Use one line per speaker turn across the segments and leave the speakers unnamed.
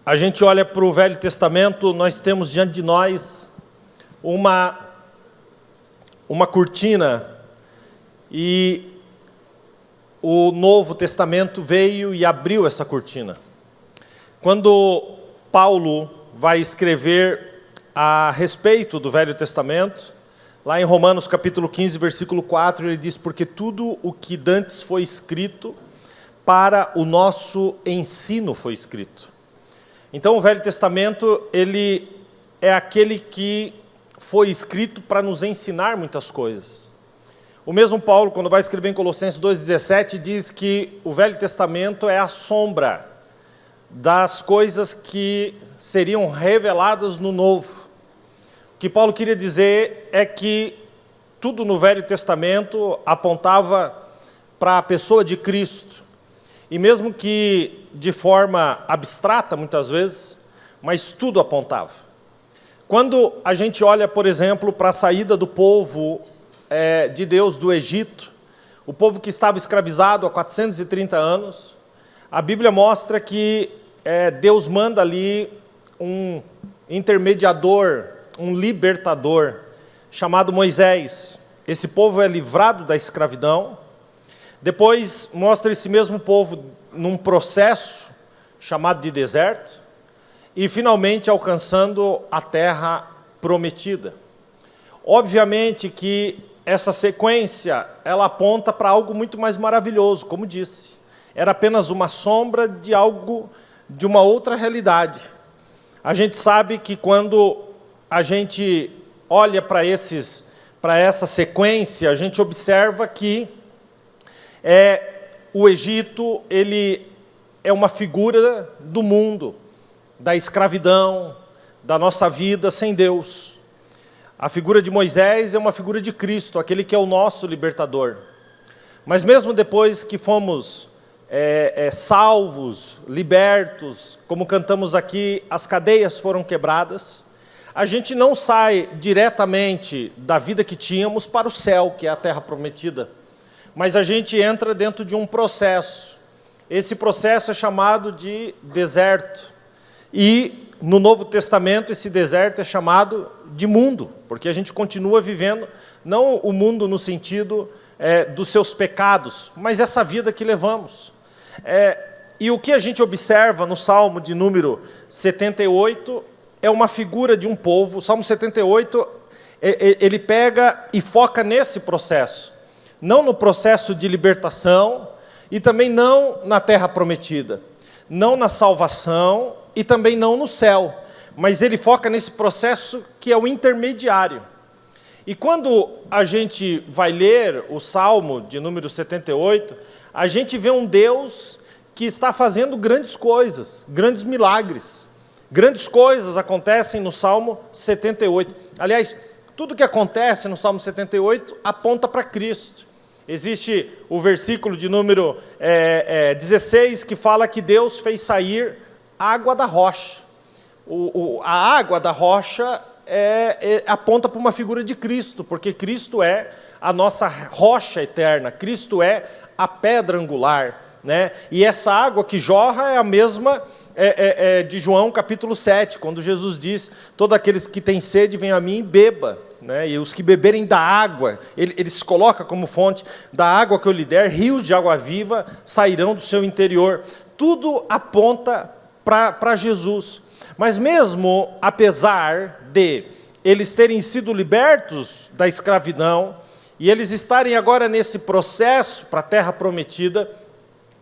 a gente olha para o Velho Testamento, nós temos diante de nós uma cortina, e o Novo Testamento veio e abriu essa cortina. Quando Paulo vai escrever a respeito do Velho Testamento, lá em Romanos capítulo 15, versículo 4, ele diz: porque tudo o que dantes foi escrito, para o nosso ensino foi escrito. Então o Velho Testamento, ele é aquele que foi escrito para nos ensinar muitas coisas. O mesmo Paulo, quando vai escrever em Colossenses 2,17, diz que o Velho Testamento é a sombra das coisas que seriam reveladas no Novo. O que Paulo queria dizer é que tudo no Velho Testamento apontava para a pessoa de Cristo. E mesmo que de forma abstrata, muitas vezes, mas tudo apontava. Quando a gente olha, por exemplo, para a saída do povo de Deus do Egito, o povo que estava escravizado há 430 anos, a Bíblia mostra que Deus manda ali um intermediador, um libertador, chamado Moisés. Esse povo é livrado da escravidão. Depois mostra esse mesmo povo num processo chamado de deserto, e finalmente alcançando a terra prometida. Obviamente que essa sequência, ela aponta para algo muito mais maravilhoso, como disse. Era apenas uma sombra de algo, de uma outra realidade. A gente sabe que quando a gente olha para essa sequência, a gente observa que o Egito, ele é uma figura do mundo, da escravidão, da nossa vida sem Deus. A figura de Moisés é uma figura de Cristo, aquele que é o nosso libertador. Mas mesmo depois que fomos salvos, libertos, como cantamos aqui, as cadeias foram quebradas, a gente não sai diretamente da vida que tínhamos para o céu, que é a terra prometida. Mas a gente entra dentro de um processo. Esse processo é chamado de deserto. E no Novo Testamento esse deserto é chamado de mundo, porque a gente continua vivendo, não o mundo no sentido dos seus pecados, mas essa vida que levamos. E o que a gente observa no Salmo de número 78 é uma figura de um povo. O Salmo 78, ele pega e foca nesse processo. Não no processo de libertação, e também não na terra prometida, não na salvação, e também não no céu, mas ele foca nesse processo que é o intermediário. E quando a gente vai ler o Salmo de número 78, a gente vê um Deus que está fazendo grandes coisas, grandes milagres. Grandes coisas acontecem no Salmo 78. Aliás, tudo que acontece no Salmo 78 aponta para Cristo. Existe o versículo de número 16 que fala que Deus fez sair água da rocha. A água da rocha aponta para uma figura de Cristo, porque Cristo é a nossa rocha eterna, Cristo é a pedra angular, né? E essa água que jorra é a mesma de João capítulo 7, quando Jesus diz: todos aqueles que têm sede, venham a mim e beba. Né? E os que beberem da água, ele se coloca como fonte, da água que eu lhe der, rios de água viva sairão do seu interior. Tudo aponta para Jesus. Mas mesmo apesar de eles terem sido libertos da escravidão, e eles estarem agora nesse processo para a terra prometida,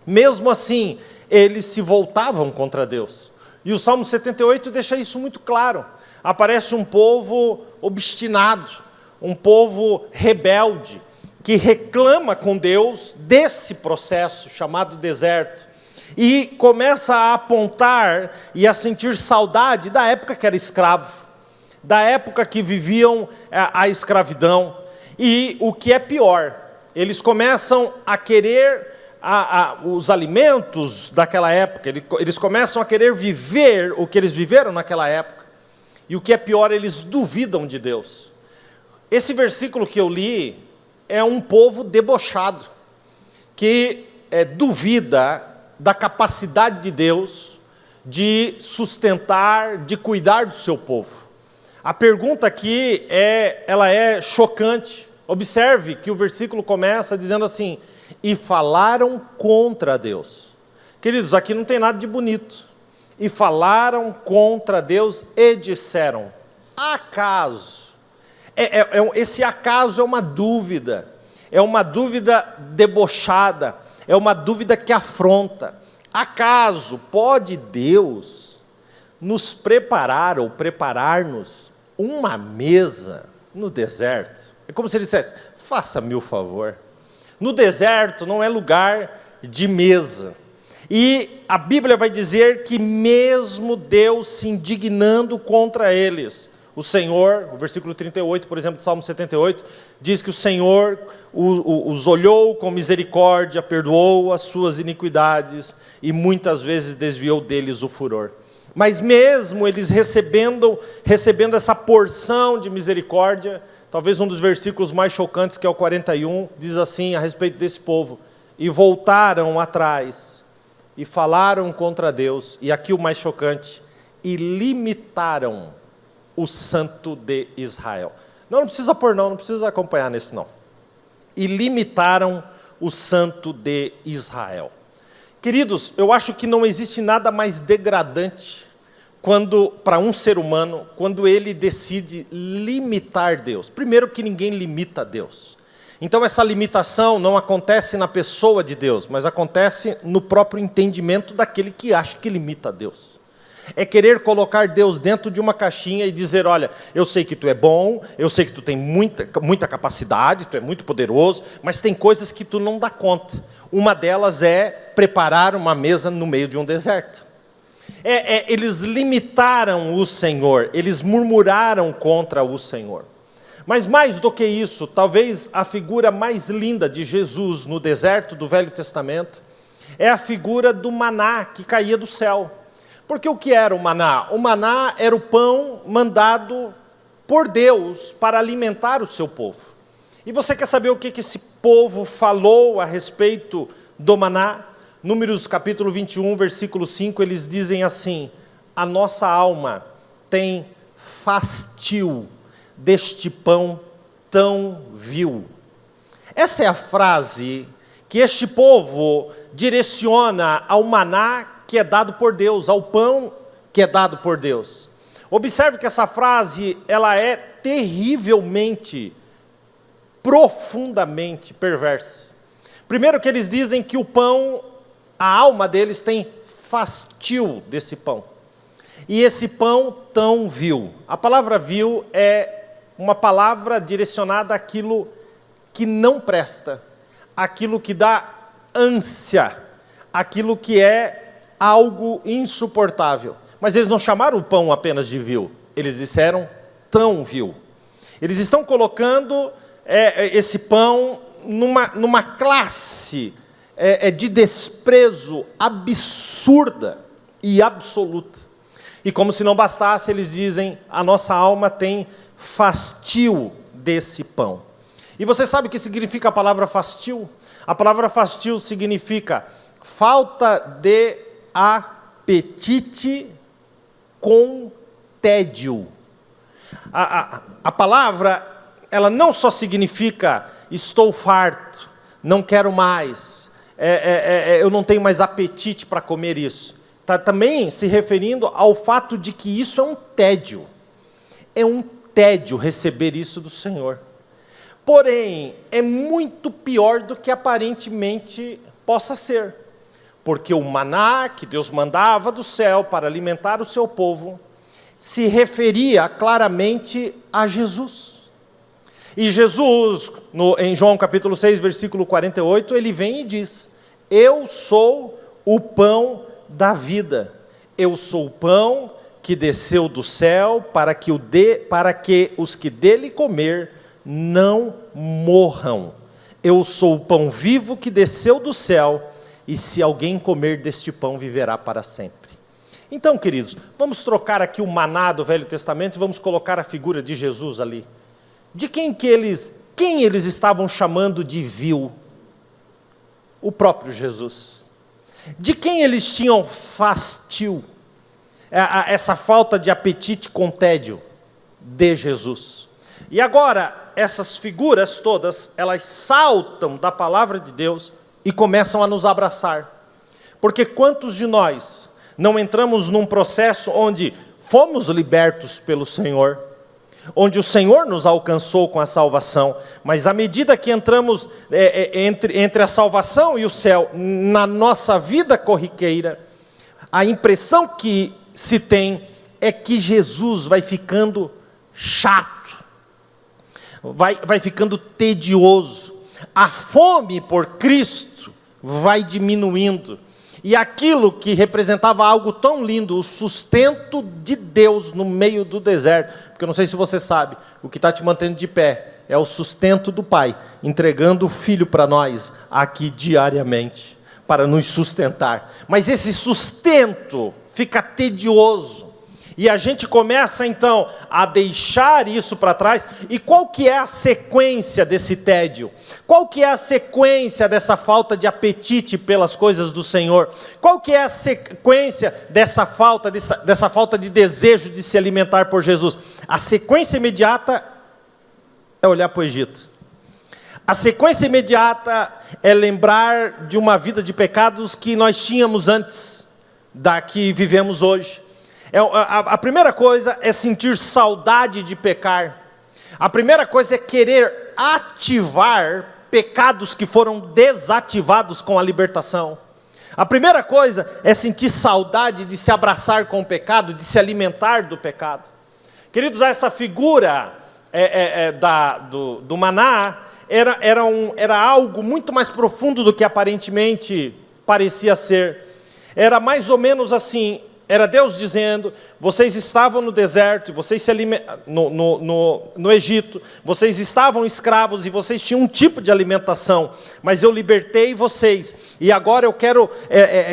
mesmo assim, eles se voltavam contra Deus. E o Salmo 78 deixa isso muito claro. Aparece um povo obstinado, um povo rebelde, que reclama com Deus desse processo chamado deserto, e começa a apontar e a sentir saudade da época que era escravo, da época que viviam a escravidão. E o que é pior, eles começam a querer os alimentos daquela época, eles começam a querer viver o que eles viveram naquela época. E o que é pior, eles duvidam de Deus. Esse versículo que eu li é um povo debochado, que duvida da capacidade de Deus de sustentar, de cuidar do seu povo. A pergunta aqui ela é chocante. Observe que o versículo começa dizendo assim: e falaram contra Deus. Queridos, aqui não tem nada de bonito. E falaram contra Deus e disseram: acaso? Esse acaso é uma dúvida debochada, é uma dúvida que afronta. Acaso pode Deus nos preparar ou preparar-nos uma mesa no deserto? É como se ele dissesse: faça-me o favor. No deserto não é lugar de mesa. E a Bíblia vai dizer que mesmo Deus se indignando contra eles, o Senhor, o versículo 38, por exemplo, do Salmo 78, diz que o Senhor os olhou com misericórdia, perdoou as suas iniquidades e muitas vezes desviou deles o furor. Mas mesmo eles recebendo essa porção de misericórdia, talvez um dos versículos mais chocantes, que é o 41, diz assim a respeito desse povo: e voltaram atrás, e falaram contra Deus, e aqui o mais chocante, e limitaram o Santo de Israel. Não precisa pôr não precisa acompanhar nesse não. E limitaram o Santo de Israel. Queridos, eu acho que não existe nada mais degradante para um ser humano, quando ele decide limitar Deus. Primeiro que ninguém limita Deus. Então essa limitação não acontece na pessoa de Deus, mas acontece no próprio entendimento daquele que acha que limita Deus. É querer colocar Deus dentro de uma caixinha e dizer: olha, eu sei que tu é bom, eu sei que tu tem muita capacidade, tu é muito poderoso, mas tem coisas que tu não dá conta. Uma delas é preparar uma mesa no meio de um deserto. Eles limitaram o Senhor, eles murmuraram contra o Senhor. Mas mais do que isso, talvez a figura mais linda de Jesus no deserto do Velho Testamento é a figura do maná que caía do céu. Porque o que era o maná? O maná era o pão mandado por Deus para alimentar o seu povo. E você quer saber o que esse povo falou a respeito do maná? Números capítulo 21, versículo 5, eles dizem assim: a nossa alma tem fastio deste pão tão vil. Essa é a frase que este povo direciona ao maná que é dado por Deus, ao pão que é dado por Deus. Observe que essa frase, ela é terrivelmente, profundamente perversa. Primeiro que eles dizem que o pão, a alma deles tem fastio desse pão. E esse pão tão vil. A palavra vil é uma palavra direcionada àquilo que não presta, àquilo que dá ânsia, àquilo que é algo insuportável. Mas eles não chamaram o pão apenas de vil, eles disseram tão vil. Eles estão colocando esse pão numa classe de desprezo absurda e absoluta. E como se não bastasse, eles dizem: a nossa alma tem fastio desse pão. E você sabe o que significa a palavra fastio? A palavra fastio significa falta de apetite com tédio. A palavra, ela não só significa estou farto, não quero mais, eu não tenho mais apetite para comer isso. Está também se referindo ao fato de que isso é um tédio. É um tédio receber isso do Senhor. Porém, é muito pior do que aparentemente possa ser. Porque o maná que Deus mandava do céu para alimentar o seu povo se referia claramente a Jesus. E Jesus, em João capítulo 6, versículo 48, ele vem e diz: eu sou o pão da vida. Eu sou o pão que desceu do céu para que os que dele comer não morram. Eu sou o pão vivo que desceu do céu, e se alguém comer deste pão, viverá para sempre. Então, queridos, vamos trocar aqui o maná do Velho Testamento e vamos colocar a figura de Jesus ali. De quem eles estavam chamando de vil? O próprio Jesus. De quem eles tinham fastio? essa falta de apetite com tédio de Jesus. E agora, essas figuras todas, elas saltam da palavra de Deus e começam a nos abraçar. Porque quantos de nós não entramos num processo onde fomos libertos pelo Senhor, onde o Senhor nos alcançou com a salvação, mas à medida que entramos entre a salvação e o céu, na nossa vida corriqueira, a impressão que se tem é que Jesus vai ficando chato, vai ficando tedioso, a fome por Cristo vai diminuindo, e aquilo que representava algo tão lindo, o sustento de Deus no meio do deserto, porque eu não sei se você sabe, o que está te mantendo de pé é o sustento do Pai, entregando o Filho para nós aqui diariamente, para nos sustentar. Mas esse sustento fica tedioso, e a gente começa então a deixar isso para trás. E qual que é a sequência desse tédio? Qual que é a sequência dessa falta de apetite pelas coisas do Senhor? Qual que é a sequência dessa falta de desejo de se alimentar por Jesus? A sequência imediata é olhar para o Egito. A sequência imediata é lembrar de uma vida de pecados que nós tínhamos antes da que vivemos hoje. A primeira coisa é sentir saudade de pecar. A primeira coisa é querer ativar pecados que foram desativados com a libertação. A primeira coisa é sentir saudade de se abraçar com o pecado, de se alimentar do pecado. Queridos, essa figura do maná era algo muito mais profundo do que aparentemente parecia ser. Era mais ou menos assim. Era Deus dizendo: vocês estavam no deserto, vocês se no Egito, vocês estavam escravos e vocês tinham um tipo de alimentação, mas eu libertei vocês, e agora eu quero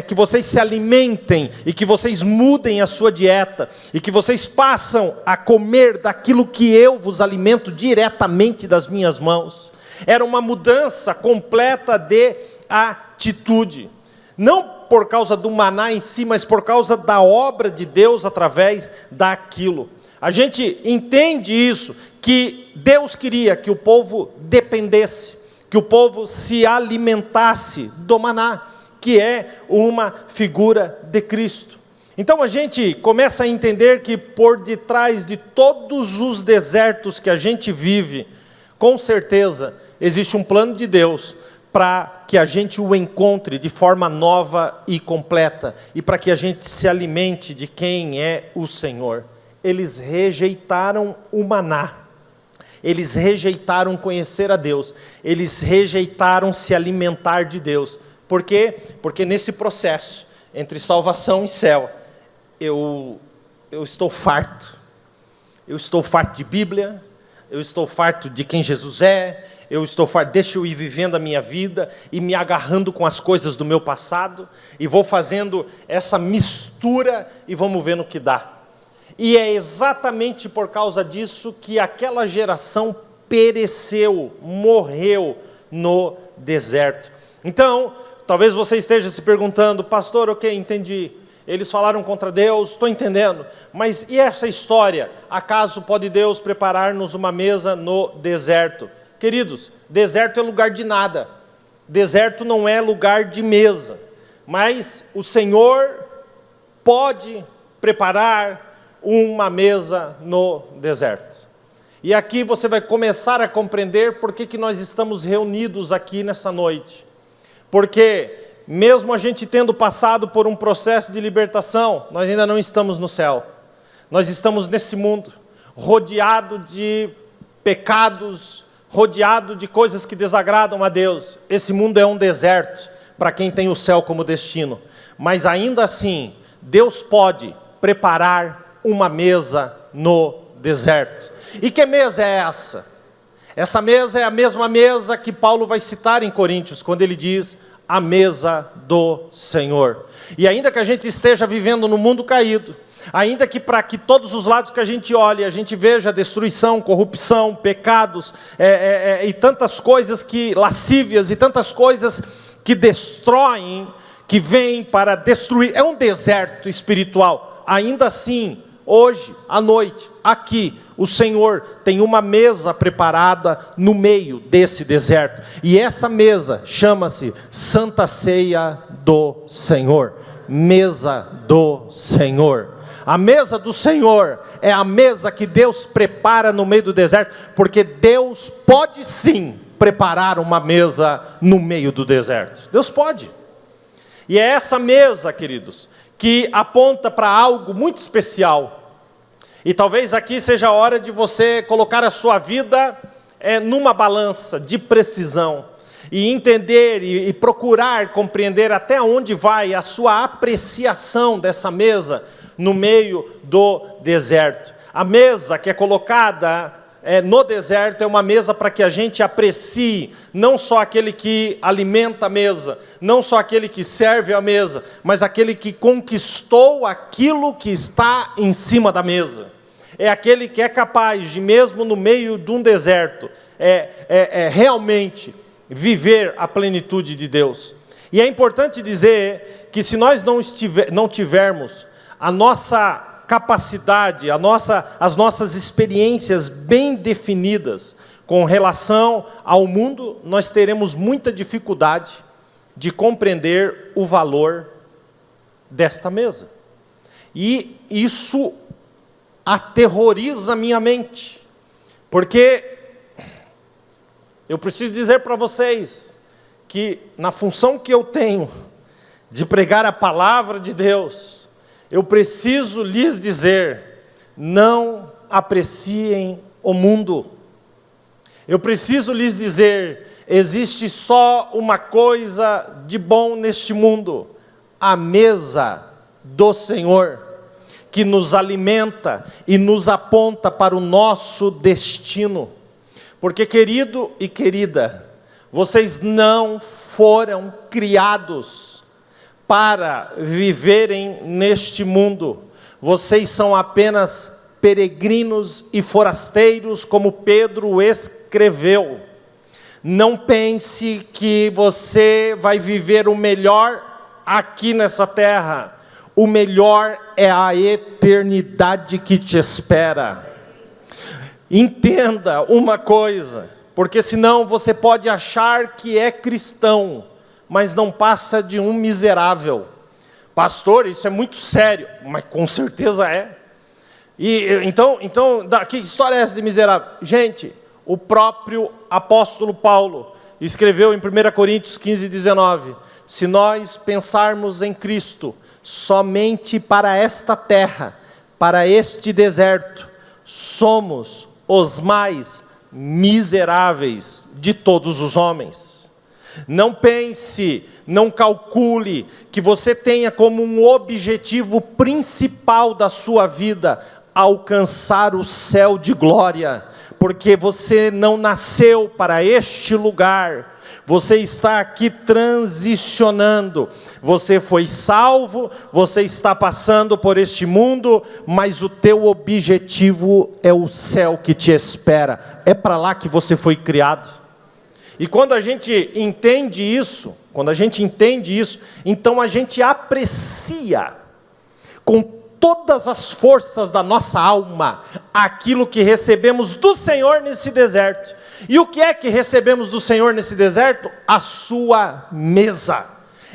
que vocês se alimentem, e que vocês mudem a sua dieta, e que vocês passam a comer daquilo que eu vos alimento diretamente das minhas mãos. Era uma mudança completa de atitude, não por causa do maná em si, mas por causa da obra de Deus através daquilo. A gente entende isso, que Deus queria que o povo dependesse, que o povo se alimentasse do maná, que é uma figura de Cristo. Então a gente começa a entender que por detrás de todos os desertos que a gente vive, com certeza existe um plano de Deus para que a gente o encontre de forma nova e completa, e para que a gente se alimente de quem é o Senhor. Eles rejeitaram o maná, eles rejeitaram conhecer a Deus, eles rejeitaram se alimentar de Deus. Por quê? Porque nesse processo, entre salvação e céu, eu estou farto. Eu estou farto de Bíblia, eu estou farto de quem Jesus é, eu estou farto, deixa eu ir vivendo a minha vida e me agarrando com as coisas do meu passado, e vou fazendo essa mistura e vamos ver no que dá. E é exatamente por causa disso que aquela geração pereceu, morreu no deserto. Então, talvez você esteja se perguntando: pastor, ok, entendi, eles falaram contra Deus, estou entendendo, mas e essa história? Acaso pode Deus preparar-nos uma mesa no deserto? Queridos, deserto é lugar de nada, deserto não é lugar de mesa, mas o Senhor pode preparar uma mesa no deserto. E aqui você vai começar a compreender por que nós estamos reunidos aqui nessa noite. Porque mesmo a gente tendo passado por um processo de libertação, nós ainda não estamos no céu. Nós estamos nesse mundo, rodeado de pecados, rodeado de coisas que desagradam a Deus. Esse mundo é um deserto para quem tem o céu como destino. Mas ainda assim, Deus pode preparar uma mesa no deserto. E que mesa é essa? Essa mesa é a mesma mesa que Paulo vai citar em Coríntios, quando ele diz: a mesa do Senhor. E ainda que a gente esteja vivendo no mundo caído, ainda que para que todos os lados que a gente olhe, a gente veja destruição, corrupção, pecados, e tantas coisas lascívias, e tantas coisas que destroem, que vêm para destruir, é um deserto espiritual. ainda assim, hoje, à noite, aqui, o Senhor tem uma mesa preparada no meio desse deserto. E essa mesa chama-se Santa Ceia do Senhor. Mesa do Senhor. A mesa do Senhor é a mesa que Deus prepara no meio do deserto, porque Deus pode sim preparar uma mesa no meio do deserto. Deus pode. E é essa mesa, queridos, que aponta para algo muito especial. E talvez aqui seja a hora de você colocar a sua vida numa balança de precisão, e entender e procurar compreender até onde vai a sua apreciação dessa mesa no meio do deserto. A mesa que é colocada no deserto é uma mesa para que a gente aprecie não só aquele que alimenta a mesa, não só aquele que serve a mesa, mas aquele que conquistou aquilo que está em cima da mesa. É aquele que é capaz de, mesmo no meio de um deserto, realmente viver a plenitude de Deus. E é importante dizer que se nós não tivermos a nossa capacidade, as nossas experiências bem definidas com relação ao mundo, nós teremos muita dificuldade de compreender o valor desta mesa. E isso aterroriza a minha mente, porque eu preciso dizer para vocês que na função que eu tenho de pregar a palavra de Deus, eu preciso lhes dizer, não apreciem o mundo. Eu preciso lhes dizer, existe só uma coisa de bom neste mundo, a mesa do Senhor, que nos alimenta e nos aponta para o nosso destino. Porque, querido e querida, vocês não foram criados para viverem neste mundo. Vocês são apenas peregrinos e forasteiros, como Pedro escreveu. Não pense que você vai viver o melhor aqui nessa terra. O melhor é a eternidade que te espera. Entenda uma coisa, porque senão você pode achar que é cristão, mas não passa de um miserável. Pastor, isso é muito sério, mas com certeza é. Então, que história é essa de miserável? Gente, o próprio apóstolo Paulo escreveu em 1 Coríntios 15, 19, se nós pensarmos em Cristo somente para esta terra, para este deserto, somos os mais miseráveis de todos os homens. Não pense, não calcule que você tenha como um objetivo principal da sua vida alcançar o céu de glória, porque você não nasceu para este lugar. Você está aqui transicionando, você foi salvo, você está passando por este mundo, mas o teu objetivo é o céu que te espera, é para lá que você foi criado. E quando a gente entende isso, então a gente aprecia com todas as forças da nossa alma aquilo que recebemos do Senhor nesse deserto. E o que é que recebemos do Senhor nesse deserto? A sua mesa.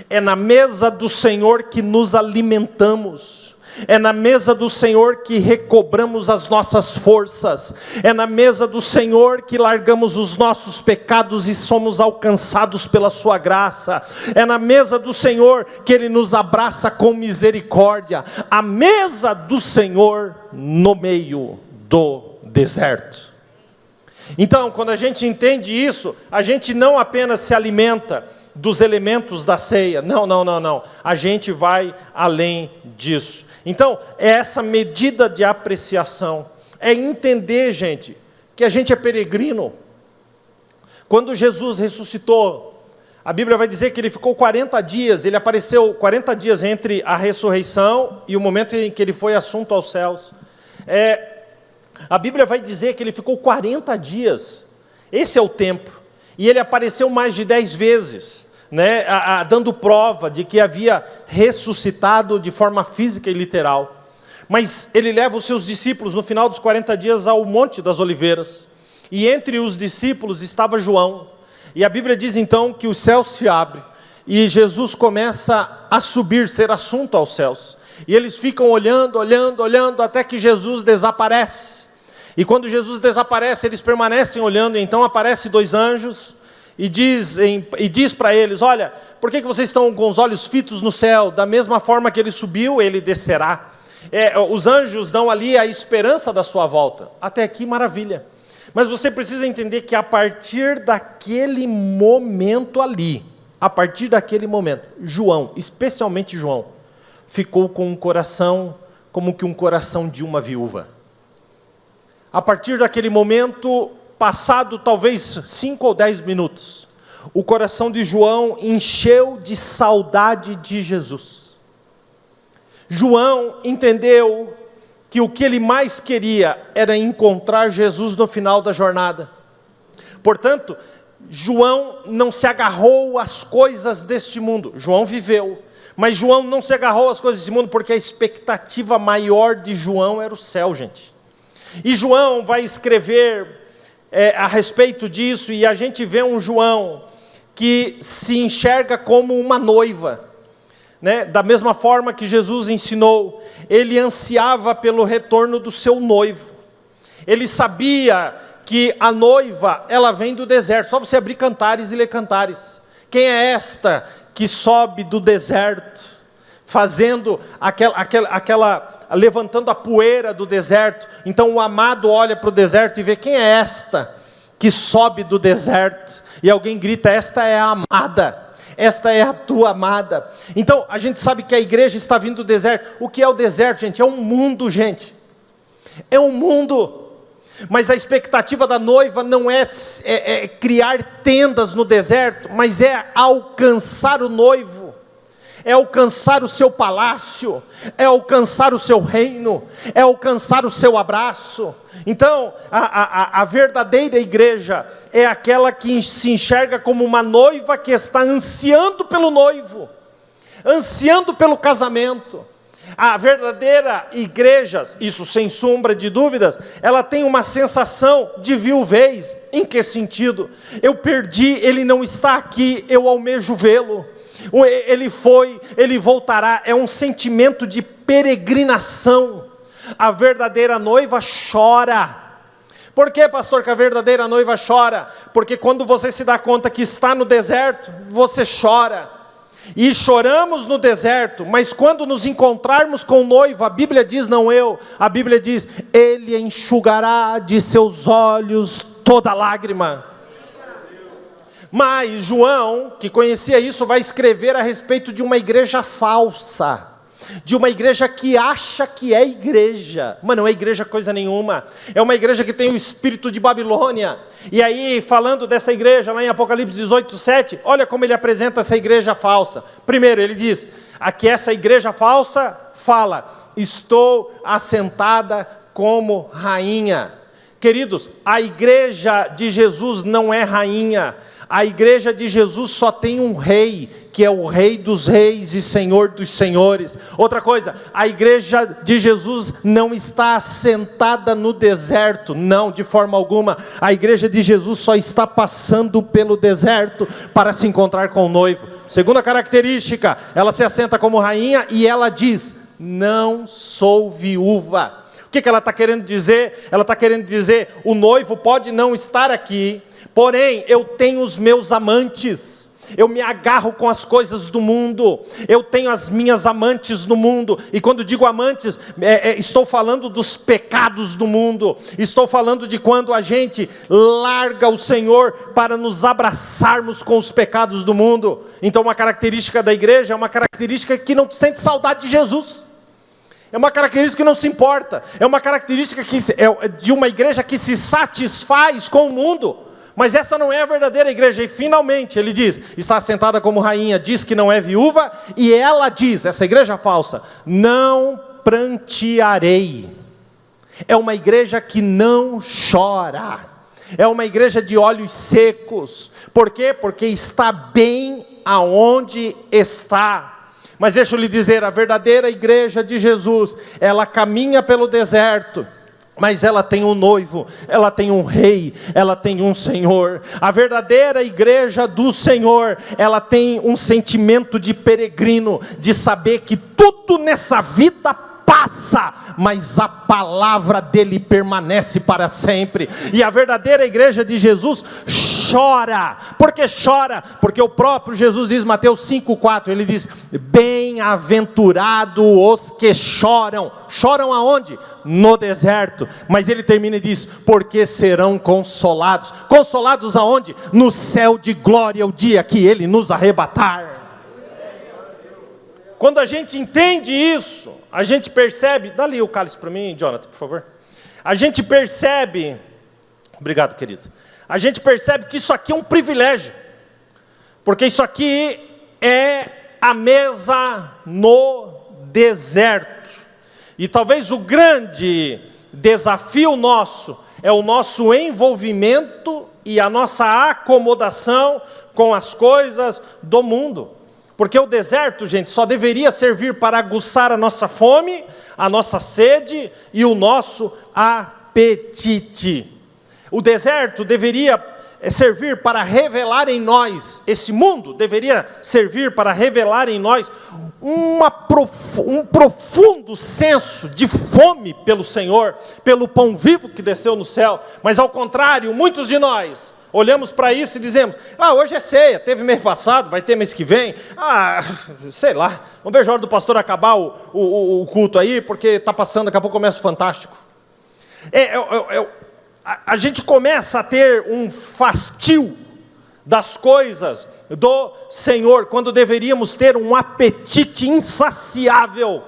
É na mesa do Senhor que nos alimentamos. É na mesa do Senhor que recobramos as nossas forças. É na mesa do Senhor que largamos os nossos pecados e somos alcançados pela sua graça. É na mesa do Senhor que Ele nos abraça com misericórdia. A mesa do Senhor no meio do deserto. Então, quando a gente entende isso, a gente não apenas se alimenta dos elementos da ceia, não, a gente vai além disso. Então, é essa medida de apreciação, é entender, gente, que a gente é peregrino. Quando Jesus ressuscitou, a Bíblia vai dizer que Ele ficou 40 dias, Ele apareceu 40 dias entre a ressurreição e o momento em que Ele foi assunto aos céus. A Bíblia vai dizer que Ele ficou 40 dias, esse é o tempo. E Ele apareceu mais de 10 vezes, dando prova de que havia ressuscitado de forma física e literal. Mas ele leva os seus discípulos no final dos 40 dias ao Monte das Oliveiras. E entre os discípulos estava João. E a Bíblia diz então que o céu se abre e Jesus começa a subir, ser assunto aos céus. E eles ficam olhando, até que Jesus desaparece. E quando Jesus desaparece, eles permanecem olhando. E então aparecem 2 anjos e diz para eles: olha, por que vocês estão com os olhos fitos no céu? Da mesma forma que ele subiu, ele descerá. Os anjos dão ali a esperança da sua volta. Até aqui, maravilha. Mas você precisa entender que a partir daquele momento ali, João, especialmente João, ficou com um coração como que um coração de uma viúva. A partir daquele momento, passado talvez 5 ou 10 minutos, o coração de João encheu de saudade de Jesus. João entendeu que o que ele mais queria era encontrar Jesus no final da jornada. Portanto, João não se agarrou às coisas deste mundo. João viveu, mas João não se agarrou às coisas deste mundo porque a expectativa maior de João era o céu, gente. E João vai escrever a respeito disso, e a gente vê um João que se enxerga como uma noiva. Da mesma forma que Jesus ensinou, ele ansiava pelo retorno do seu noivo. Ele sabia que a noiva, ela vem do deserto. Só você abrir Cantares e ler Cantares. Quem é esta que sobe do deserto, fazendo levantando a poeira do deserto? Então o amado olha para o deserto e vê: quem é esta que sobe do deserto? E alguém grita: esta é a amada. Esta é a tua amada. Então, a gente sabe que a igreja está vindo do deserto. O que é o deserto, gente? É um mundo, gente. É um mundo. Mas a expectativa da noiva não é criar tendas no deserto, mas é alcançar o noivo. É alcançar o seu palácio, é alcançar o seu reino, é alcançar o seu abraço. Então, a verdadeira igreja é aquela que se enxerga como uma noiva que está ansiando pelo noivo, ansiando pelo casamento. A verdadeira igreja, isso sem sombra de dúvidas, ela tem uma sensação de viuvez. Em que sentido? Eu perdi, ele não está aqui, eu almejo vê-lo. Ele foi, ele voltará. É um sentimento de peregrinação. A verdadeira noiva chora. Por que, pastor, que a verdadeira noiva chora? Porque quando você se dá conta que está no deserto, você chora. E choramos no deserto, mas quando nos encontrarmos com o noivo, a Bíblia diz, não eu, a Bíblia diz: ele enxugará de seus olhos toda lágrima. Mas João, que conhecia isso, vai escrever a respeito de uma igreja falsa, de uma igreja que acha que é igreja, mas não é igreja coisa nenhuma. É uma igreja que tem o espírito de Babilônia. E aí, falando dessa igreja, lá em Apocalipse 18:7, olha como ele apresenta essa igreja falsa. Primeiro, ele diz, aqui essa igreja falsa fala: estou assentada como rainha. Queridos, a igreja de Jesus não é rainha. A igreja de Jesus só tem um rei, que é o Rei dos Reis e Senhor dos Senhores. Outra coisa, a igreja de Jesus não está assentada no deserto, não, de forma alguma. A igreja de Jesus só está passando pelo deserto para se encontrar com o noivo. Segunda característica, ela se assenta como rainha e ela diz: não sou viúva. O que ela está querendo dizer? Ela está querendo dizer: o noivo pode não estar aqui, porém eu tenho os meus amantes. Eu me agarro com as coisas do mundo, eu tenho as minhas amantes no mundo. E quando digo amantes, estou falando dos pecados do mundo. Estou falando de quando a gente larga o Senhor para nos abraçarmos com os pecados do mundo. Então uma característica da igreja é uma característica que não sente saudade de Jesus. É uma característica que não se importa. É uma característica de uma igreja que se satisfaz com o mundo. Mas essa não é a verdadeira igreja. E finalmente ele diz, está assentada como rainha, diz que não é viúva. E ela diz, essa igreja falsa: não prantearei. É uma igreja que não chora. É uma igreja de olhos secos. Por quê? Porque está bem aonde está. Mas deixa eu lhe dizer, a verdadeira igreja de Jesus, ela caminha pelo deserto, mas ela tem um noivo, ela tem um rei, ela tem um Senhor. A verdadeira igreja do Senhor, ela tem um sentimento de peregrino, de saber que tudo nessa vida passa, mas a palavra dele permanece para sempre. E a verdadeira igreja de Jesus chora. Por que chora? Porque o próprio Jesus diz, Mateus 5,4, ele diz, bem-aventurado os que choram. Choram aonde? No deserto. Mas ele termina e diz, porque serão consolados. Consolados aonde? No céu de glória, o dia que ele nos arrebatar. Quando a gente entende isso, a gente percebe... Dá ali o cálice para mim, Jonathan, por favor. A gente percebe... Obrigado, querido. A gente percebe que isso aqui é um privilégio. Porque isso aqui é a mesa no deserto. E talvez o grande desafio nosso é o nosso envolvimento e a nossa acomodação com as coisas do mundo. Porque o deserto, gente, só deveria servir para aguçar a nossa fome, a nossa sede e o nosso apetite. O deserto deveria servir para revelar em nós, esse mundo deveria servir para revelar em nós um profundo senso de fome pelo Senhor, pelo pão vivo que desceu no céu. Mas ao contrário, muitos de nós olhamos para isso e dizemos, hoje é ceia, teve mês passado, vai ter mês que vem, sei lá, não vejo a hora do pastor acabar o culto aí, porque está passando, daqui a pouco começa o Fantástico. A gente começa a ter um fastio das coisas do Senhor, quando deveríamos ter um apetite insaciável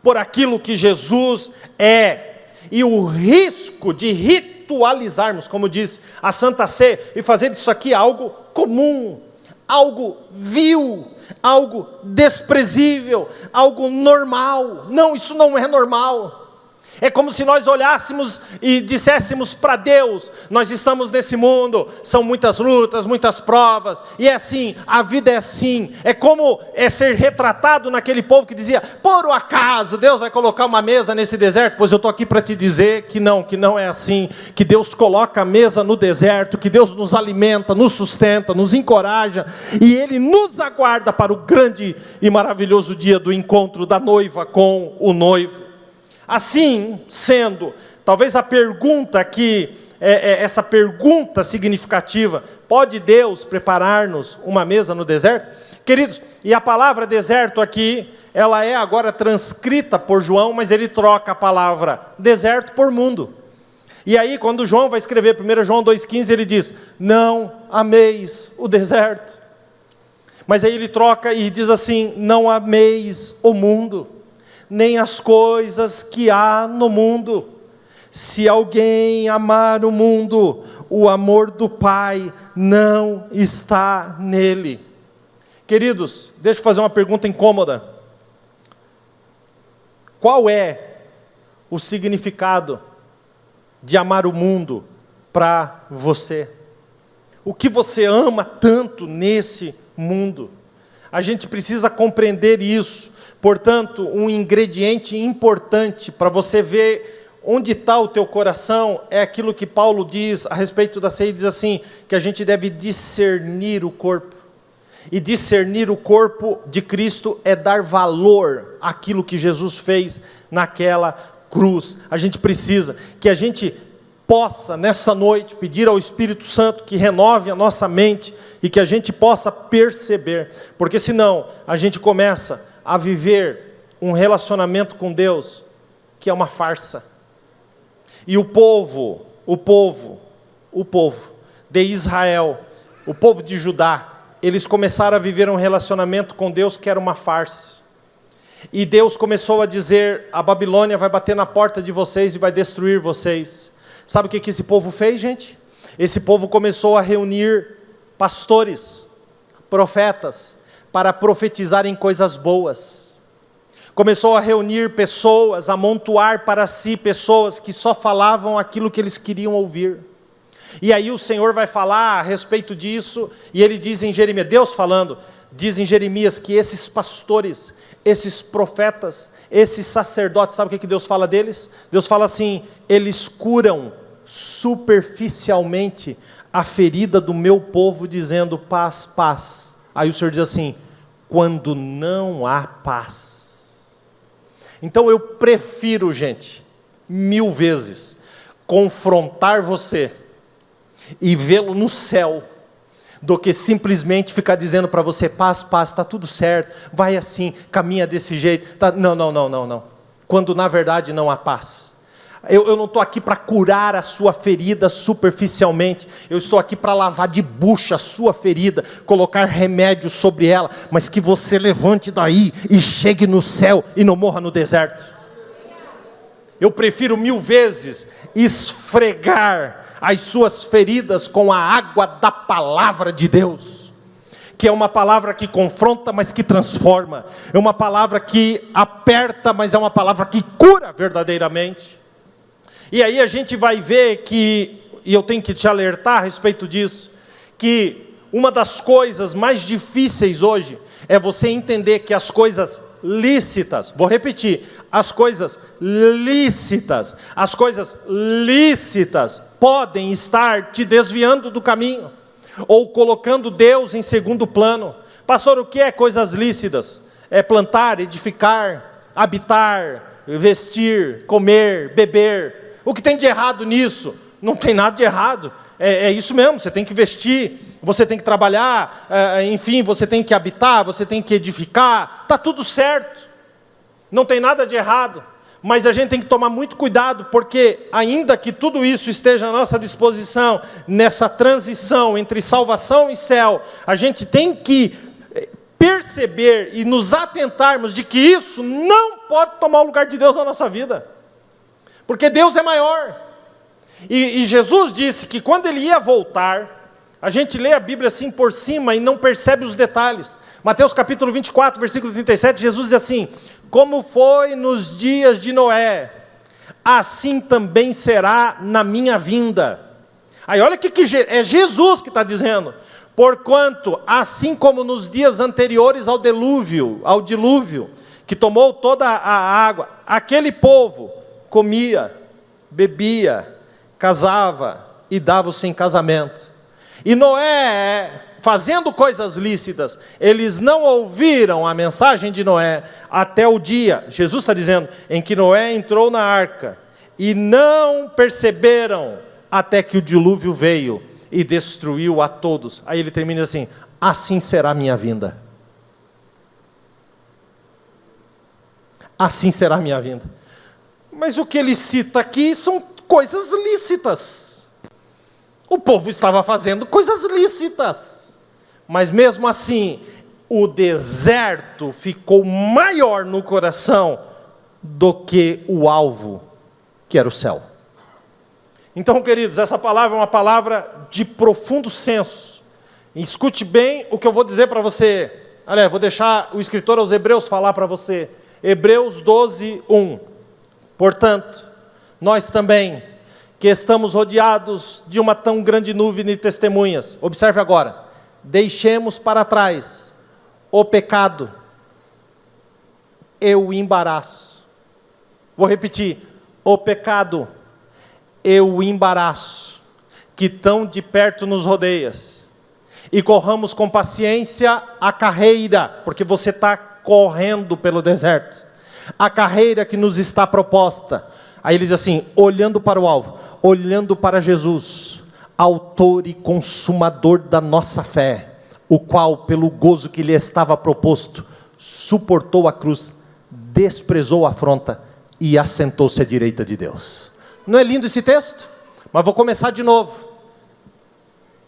por aquilo que Jesus é. E o risco de ritualizarmos, como diz a Santa Sé, e fazer disso aqui algo comum, algo vil, algo desprezível, algo normal. Não, isso não é normal. É como se nós olhássemos e disséssemos para Deus, nós estamos nesse mundo, são muitas lutas, muitas provas, e é assim, a vida é assim. É como ser retratado naquele povo que dizia, por um acaso Deus vai colocar uma mesa nesse deserto? Pois eu estou aqui para te dizer que não é assim, que Deus coloca a mesa no deserto, que Deus nos alimenta, nos sustenta, nos encoraja, e Ele nos aguarda para o grande e maravilhoso dia do encontro da noiva com o noivo. Assim sendo, talvez a pergunta aqui, essa pergunta significativa, pode Deus preparar-nos uma mesa no deserto? Queridos, e a palavra deserto aqui, ela é agora transcrita por João, mas ele troca a palavra deserto por mundo. E aí quando João vai escrever 1 João 2,15, ele diz, não ameis o deserto. Mas aí ele troca e diz assim, não ameis o mundo, nem as coisas que há no mundo. Se alguém amar o mundo, o amor do Pai não está nele. Queridos, deixa eu fazer uma pergunta incômoda. Qual é o significado de amar o mundo para você? O que você ama tanto nesse mundo? A gente precisa compreender isso. Portanto, um ingrediente importante para você ver onde está o teu coração é aquilo que Paulo diz a respeito da ceia, diz assim, que a gente deve discernir o corpo. E discernir o corpo de Cristo é dar valor àquilo que Jesus fez naquela cruz. A gente precisa que a gente possa nessa noite pedir ao Espírito Santo que renove a nossa mente e que a gente possa perceber, porque senão a gente começa a viver um relacionamento com Deus que é uma farsa. E o povo de Israel, o povo de Judá, eles começaram a viver um relacionamento com Deus que era uma farsa. E Deus começou a dizer, a Babilônia vai bater na porta de vocês e vai destruir vocês. Sabe o que esse povo fez, gente? Esse povo começou a reunir pastores, profetas, para profetizarem coisas boas. Começou a reunir pessoas, a amontoar para si pessoas que só falavam aquilo que eles queriam ouvir. E aí o Senhor vai falar a respeito disso, e ele diz em Jeremias, Deus falando, diz em Jeremias que esses pastores, esses profetas, esses sacerdotes, sabe o que Deus fala deles? Deus fala assim: eles curam superficialmente a ferida do meu povo, dizendo paz, paz. Aí o Senhor diz assim: quando não há paz. Então eu prefiro, gente, 1000 vezes, confrontar você e vê-lo no céu, do que simplesmente ficar dizendo para você, paz, paz, está tudo certo, vai assim, caminha desse jeito. Tá... Não. Quando na verdade não há paz. Eu não estou aqui para curar a sua ferida superficialmente, eu estou aqui para lavar de bucha a sua ferida, colocar remédio sobre ela, mas que você levante daí e chegue no céu e não morra no deserto. Eu prefiro 1000 vezes esfregar as suas feridas com a água da palavra de Deus, que é uma palavra que confronta, mas que transforma, é uma palavra que aperta, mas é uma palavra que cura verdadeiramente. E aí a gente vai ver que, e eu tenho que te alertar a respeito disso, que uma das coisas mais difíceis hoje é você entender que as coisas lícitas, vou repetir, as coisas lícitas podem estar te desviando do caminho, ou colocando Deus em segundo plano. Pastor, o que é coisas lícitas? É plantar, edificar, habitar, vestir, comer, beber. O que tem de errado nisso? Não tem nada de errado, é isso mesmo, você tem que vestir, você tem que trabalhar, enfim, você tem que habitar, você tem que edificar, está tudo certo, não tem nada de errado, mas a gente tem que tomar muito cuidado, porque ainda que tudo isso esteja à nossa disposição, nessa transição entre salvação e céu, a gente tem que perceber e nos atentarmos de que isso não pode tomar o lugar de Deus na nossa vida, porque Deus é maior. E Jesus disse que quando Ele ia voltar, a gente lê a Bíblia assim por cima e não percebe os detalhes. Mateus capítulo 24, versículo 37, Jesus diz assim: como foi nos dias de Noé, assim também será na minha vinda. Aí olha que é Jesus que está dizendo: porquanto, assim como nos dias anteriores ao dilúvio, que tomou toda a água, aquele povo comia, bebia, casava e dava-se em casamento. E Noé, fazendo coisas lícitas, eles não ouviram a mensagem de Noé até o dia, Jesus está dizendo, em que Noé entrou na arca, e não perceberam até que o dilúvio veio e destruiu a todos. Aí ele termina assim: assim será a minha vinda. Assim será a minha vinda. Mas o que ele cita aqui são coisas lícitas. O povo estava fazendo coisas lícitas, mas mesmo assim, o deserto ficou maior no coração do que o alvo, que era o céu. Então, queridos, essa palavra é uma palavra de profundo senso. Escute bem o que eu vou dizer para você. Aliás, vou deixar o escritor aos Hebreus falar para você. Hebreus 12, 1. Portanto, nós também, que estamos rodeados de uma tão grande nuvem de testemunhas, observe agora, deixemos para trás o pecado e o embaraço. Vou repetir: o pecado e o embaraço que tão de perto nos rodeia, e corramos com paciência a carreira, porque você está correndo pelo deserto, a carreira que nos está proposta. Aí ele diz assim: olhando para o alvo, olhando para Jesus, autor e consumador da nossa fé, o qual, pelo gozo que lhe estava proposto, suportou a cruz, desprezou a afronta e assentou-se à direita de Deus. Não é lindo esse texto? Mas vou começar de novo.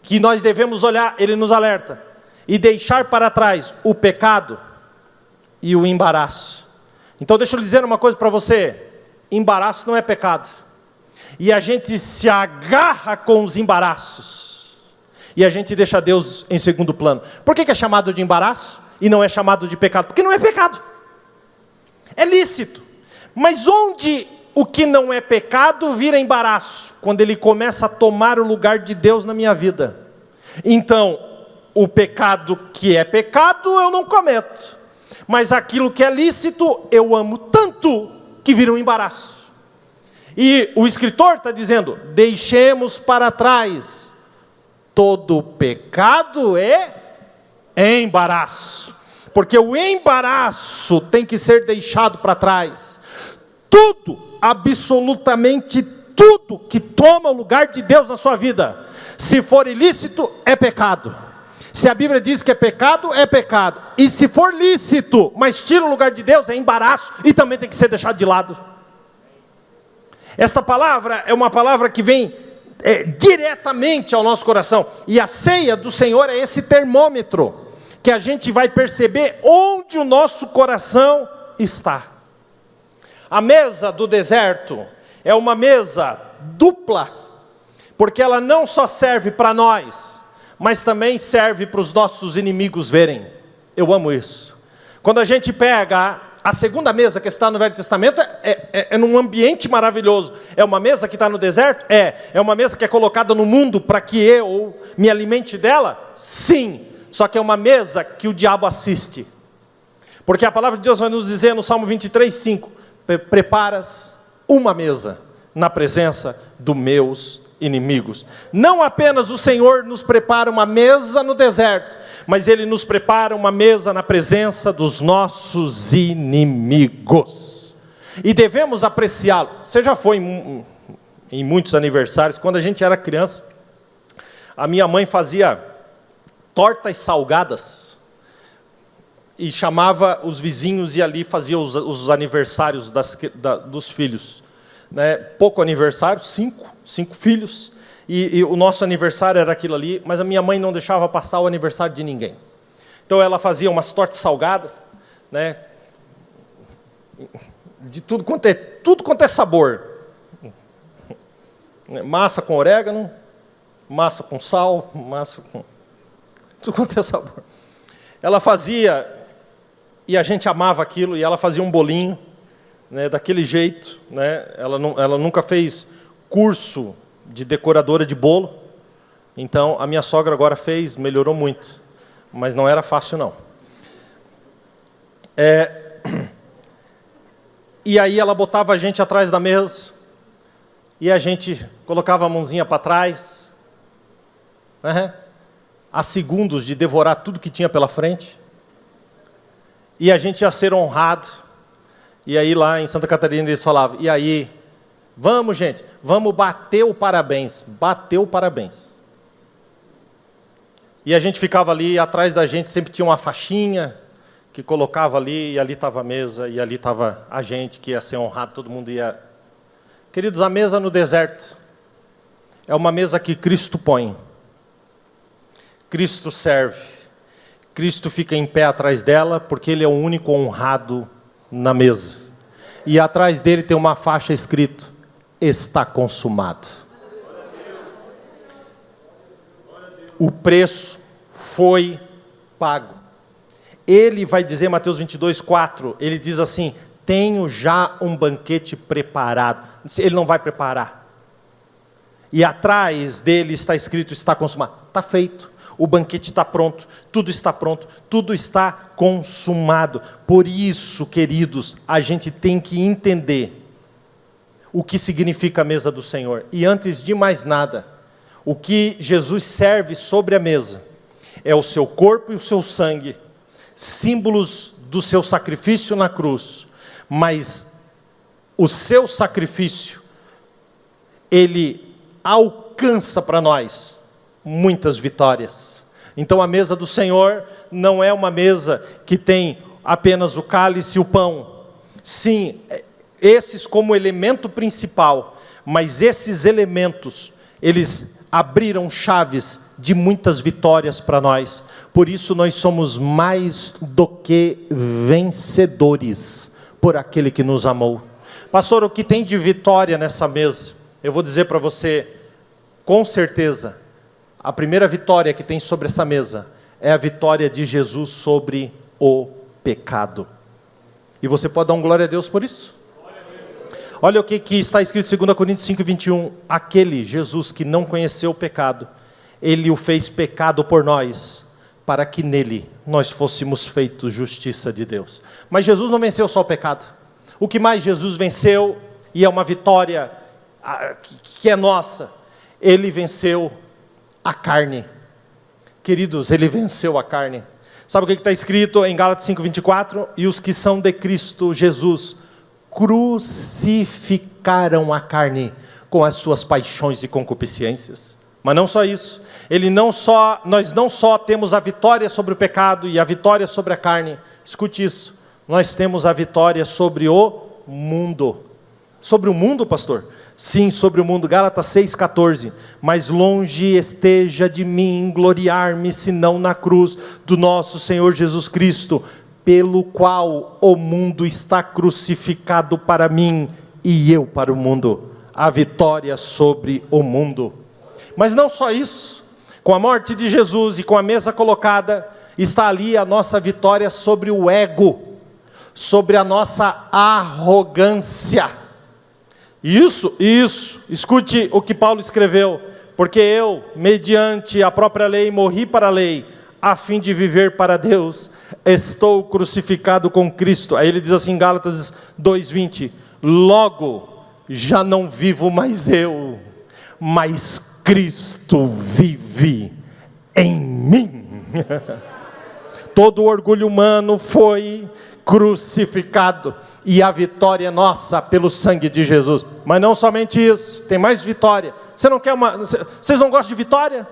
Que nós devemos olhar, ele nos alerta, e deixar para trás o pecado e o embaraço. Então deixa eu lhe dizer uma coisa para você: embaraço não é pecado. E a gente se agarra com os embaraços, e a gente deixa Deus em segundo plano. Por que é chamado de embaraço e não é chamado de pecado? Porque não é pecado, é lícito. Mas onde o que não é pecado vira embaraço? Quando ele começa a tomar o lugar de Deus na minha vida. Então, o pecado que é pecado eu não cometo, mas aquilo que é lícito eu amo tanto que vira um embaraço. E o escritor está dizendo, deixemos para trás todo pecado e embaraço, porque o embaraço tem que ser deixado para trás. Tudo, absolutamente tudo que toma o lugar de Deus na sua vida, se for ilícito, é pecado. Se a Bíblia diz que é pecado, é pecado. E se for lícito, mas tira o lugar de Deus, é embaraço e também tem que ser deixado de lado. Esta palavra é uma palavra que vem diretamente ao nosso coração. E a ceia do Senhor é esse termômetro, que a gente vai perceber onde o nosso coração está. A mesa do deserto é uma mesa dupla, porque ela não só serve para nós, mas também serve para os nossos inimigos verem. Eu amo isso. Quando a gente pega a segunda mesa que está no Velho Testamento, é num ambiente maravilhoso. É uma mesa que está no deserto? É uma mesa que é colocada no mundo para que eu me alimente dela? Sim. Só que é uma mesa que o diabo assiste. Porque a palavra de Deus vai nos dizer no Salmo 23:5, preparas uma mesa na presença dos meus inimigos. Não apenas o Senhor nos prepara uma mesa no deserto, mas Ele nos prepara uma mesa na presença dos nossos inimigos. E devemos apreciá-lo. Você já foi em muitos aniversários. Quando a gente era criança, a minha mãe fazia tortas salgadas e chamava os vizinhos e ali fazia os aniversários dos filhos. Né? Pouco aniversário, cinco filhos, e o nosso aniversário era aquilo ali, mas a minha mãe não deixava passar o aniversário de ninguém. Então ela fazia umas tortas salgadas, né? De tudo quanto é sabor. Massa com orégano, massa com sal, massa com tudo quanto é sabor. Ela fazia, e a gente amava aquilo, e ela fazia um bolinho, né, daquele jeito, né? Ela nunca fez curso de decoradora de bolo, então a minha sogra agora fez, melhorou muito, mas não era fácil não. E aí ela botava a gente atrás da mesa, e a gente colocava a mãozinha para trás, né, a segundos de devorar tudo que tinha pela frente, e a gente ia ser honrado. E aí lá em Santa Catarina eles falavam, e aí, vamos gente, vamos bater o parabéns. Bateu o parabéns. E a gente ficava ali, atrás da gente sempre tinha uma faixinha, que colocava ali, e ali estava a mesa, e ali estava a gente que ia ser honrado, todo mundo ia... Queridos, a mesa no deserto é uma mesa que Cristo põe. Cristo serve. Cristo fica em pé atrás dela, porque Ele é o único honrado na mesa. E atrás dele tem uma faixa escrito, está consumado. O preço foi pago. Ele vai dizer, Mateus 22:4, ele diz assim, tenho já um banquete preparado. Ele não vai preparar. E atrás dele está escrito, está consumado. Está feito. O banquete está pronto, tudo está consumado. Por isso, queridos, a gente tem que entender o que significa a mesa do Senhor. E antes de mais nada, o que Jesus serve sobre a mesa é o seu corpo e o seu sangue, símbolos do seu sacrifício na cruz. Mas o seu sacrifício, ele alcança para nós muitas vitórias. Então a mesa do Senhor não é uma mesa que tem apenas o cálice e o pão. Sim, esses como elemento principal, mas esses elementos, eles abriram chaves de muitas vitórias para nós. Por isso nós somos mais do que vencedores por aquele que nos amou. Pastor, o que tem de vitória nessa mesa? Eu vou dizer para você, com certeza, a primeira vitória que tem sobre essa mesa é a vitória de Jesus sobre o pecado. E você pode dar um glória a Deus por isso? Olha o que está escrito em 2 Coríntios 5:21. Aquele Jesus que não conheceu o pecado, Ele o fez pecado por nós, para que nele nós fôssemos feitos justiça de Deus. Mas Jesus não venceu só o pecado. O que mais Jesus venceu, e é uma vitória que é nossa, ele venceu a carne. Queridos, ele venceu a carne. Sabe o que está escrito em Gálatas 5:24? E os que são de Cristo Jesus crucificaram a carne com as suas paixões e concupiscências. Mas não só isso. Nós não só temos a vitória sobre o pecado e a vitória sobre a carne. Escute isso. Nós temos a vitória sobre o mundo. Sobre o mundo, pastor? Sim, sobre o mundo. Gálatas 6,14. Mas longe esteja de mim gloriar-me, senão na cruz do nosso Senhor Jesus Cristo, pelo qual o mundo está crucificado para mim e eu para o mundo. A vitória sobre o mundo. Mas não só isso. Com a morte de Jesus e com a mesa colocada, está ali a nossa vitória sobre o ego, sobre a nossa arrogância. Isso, escute o que Paulo escreveu, porque eu, mediante a própria lei, morri para a lei, a fim de viver para Deus, estou crucificado com Cristo. Aí ele diz assim em Gálatas 2:20, logo, já não vivo mais eu, mas Cristo vive em mim. Todo o orgulho humano foi crucificado, e a vitória é nossa pelo sangue de Jesus. Mas não somente isso, tem mais vitória. Vocês não gostam de vitória?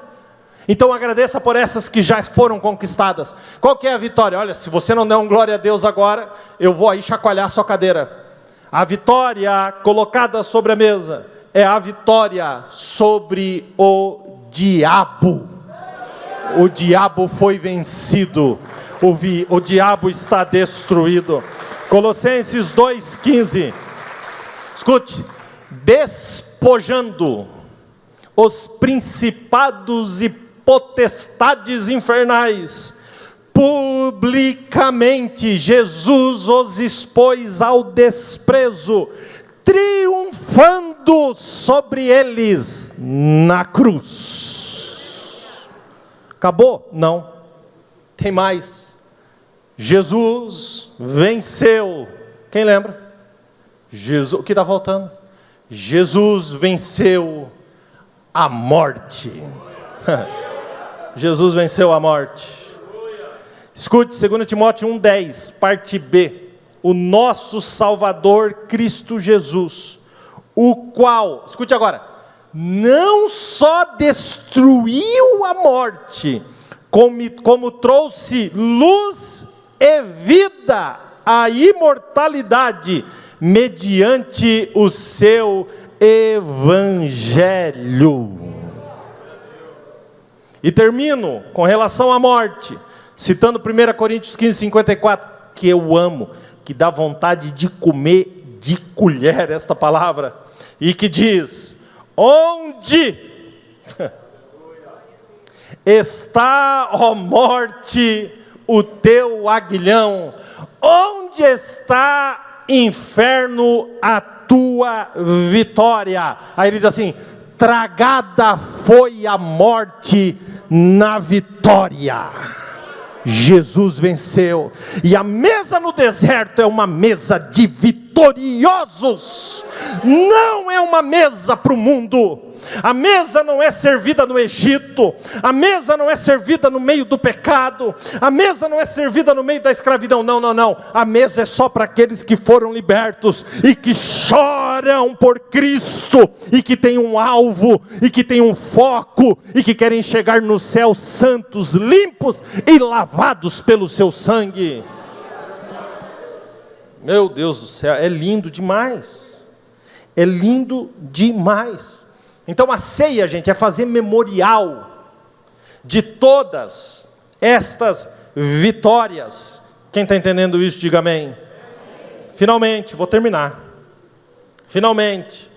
Então agradeça por essas que já foram conquistadas. Qual que é a vitória? Olha, se você não der um glória a Deus agora, eu vou aí chacoalhar a sua cadeira. A vitória colocada sobre a mesa é a vitória sobre o diabo. O diabo foi vencido. O diabo está destruído. Colossenses 2,15. Escute. Despojando os principados e potestades infernais, publicamente Jesus os expôs ao desprezo, triunfando sobre eles na cruz. Acabou? Não. Tem mais. Jesus venceu. Quem lembra? Jesus, o que está faltando? Jesus venceu a morte. Jesus venceu a morte. Escute, 2 Timóteo 1,10, parte B. O nosso Salvador Cristo Jesus, o qual, escute agora, não só destruiu a morte, como trouxe luz e vida à imortalidade, mediante o seu evangelho. E termino com relação à morte, citando 1 Coríntios 15:54, que eu amo, que dá vontade de comer de colher esta palavra, e que diz: onde está, ó morte, o teu aguilhão? Onde está, inferno, a tua vitória? Aí ele diz assim: tragada foi a morte na vitória. Jesus venceu, e a mesa no deserto é uma mesa de vitoriosos, não é uma mesa para o mundo. A mesa não é servida no Egito, a mesa não é servida no meio do pecado, a mesa não é servida no meio da escravidão, não, a mesa é só para aqueles que foram libertos, e que choram por Cristo, e que têm um alvo, e que têm um foco, e que querem chegar no céu santos, limpos e lavados pelo seu sangue. Meu Deus do céu, é lindo demais, é lindo demais. Então a ceia, gente, é fazer memorial de todas estas vitórias. Quem está entendendo isso, diga amém. Finalmente, vou terminar. Finalmente,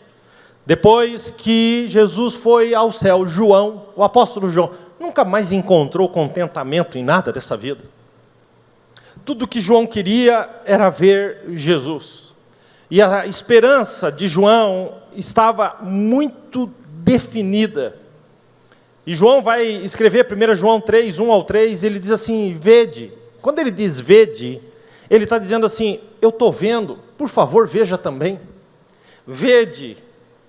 depois que Jesus foi ao céu, João, o apóstolo João, nunca mais encontrou contentamento em nada dessa vida. Tudo que João queria era ver Jesus. E a esperança de João estava muito definida. E João vai escrever 1 João 3, 1 ao 3, ele diz assim, vede. Quando ele diz vede, ele está dizendo assim, eu estou vendo, por favor veja também. Vede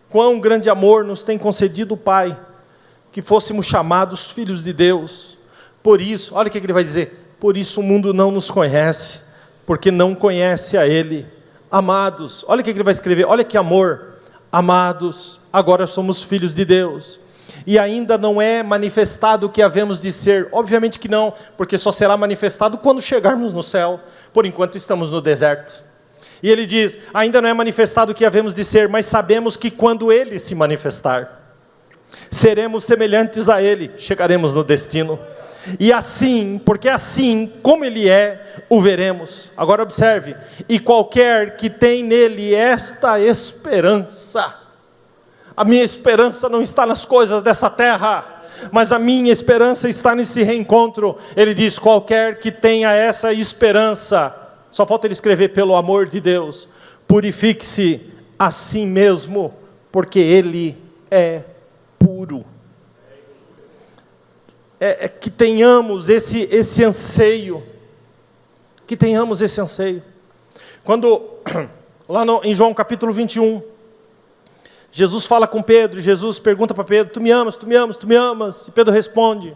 quão grande amor nos tem concedido o Pai, que fôssemos chamados filhos de Deus. Por isso, olha o que ele vai dizer, por isso o mundo não nos conhece, porque não conhece a Ele. Amados, olha o que ele vai escrever, olha que amor. Amados, agora somos filhos de Deus, e ainda não é manifestado o que havemos de ser. Obviamente que não, porque só será manifestado quando chegarmos no céu. Por enquanto estamos no deserto. E ele diz, ainda não é manifestado o que havemos de ser, mas sabemos que quando Ele se manifestar, seremos semelhantes a Ele, chegaremos no destino. E assim, porque assim como Ele é, o veremos. Agora observe, e qualquer que tem nele esta esperança, a minha esperança não está nas coisas dessa terra, mas a minha esperança está nesse reencontro. Ele diz, qualquer que tenha essa esperança, só falta ele escrever, pelo amor de Deus, purifique-se a si mesmo, porque Ele é puro. Que tenhamos esse anseio, que tenhamos esse anseio. Quando, lá em João capítulo 21, Jesus fala com Pedro, Jesus pergunta para Pedro, tu me amas, tu me amas, tu me amas? E Pedro responde,